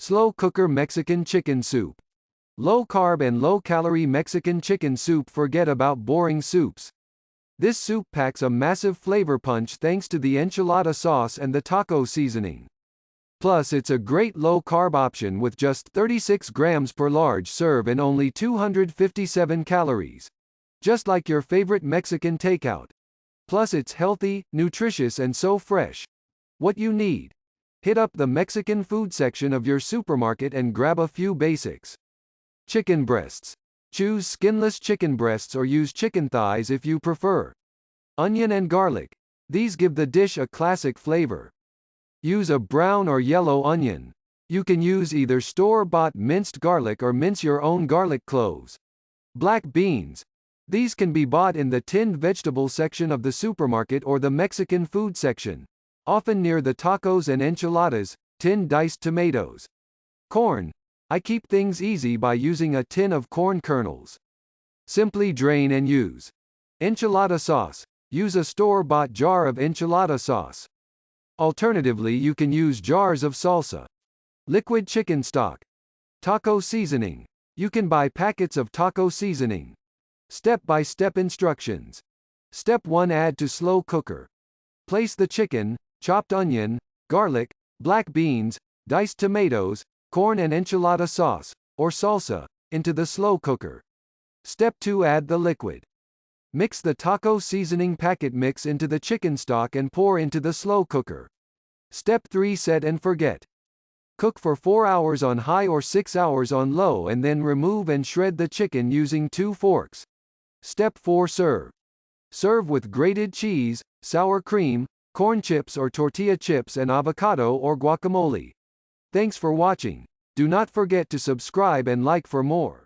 Slow cooker Mexican chicken soup. Low-carb and low-calorie Mexican chicken soup. Forget about boring soups. This soup packs a massive flavor punch thanks to the enchilada sauce and the taco seasoning. Plus it's a great low-carb option with just 36 grams per large serve and only 257 calories. Just like your favorite Mexican takeout. Plus it's healthy, nutritious and so fresh. What you need? Hit up the Mexican food section of your supermarket and grab a few basics. Chicken breasts. Choose skinless chicken breasts or use chicken thighs if you prefer. Onion and garlic. These give the dish a classic flavor. Use a brown or yellow onion. You can use either store-bought minced garlic or mince your own garlic cloves. Black beans. These can be bought in the tinned vegetable section of the supermarket or the Mexican food section, often near the tacos and enchiladas. Tinned diced tomatoes. Corn. I keep things easy by using a tin of corn kernels. Simply drain and use. Enchilada sauce. Use a store-bought jar of enchilada sauce. Alternatively, you can use jars of salsa. Liquid chicken stock. Taco seasoning. You can buy packets of taco seasoning. Step-by-step instructions. Step 1. Add to slow cooker. Place the chicken, chopped onion, garlic, black beans, diced tomatoes, corn and enchilada sauce, or salsa, into the slow cooker. Step 2. Add the liquid. Mix the taco seasoning packet mix into the chicken stock and pour into the slow cooker. Step 3. Set and forget. Cook for 4 hours on high or 6 hours on low and then remove and shred the chicken using 2 forks. Step 4. Serve. Serve with grated cheese, sour cream, corn chips or tortilla chips and avocado or guacamole. Thanks for watching. Do not forget to subscribe and like for more.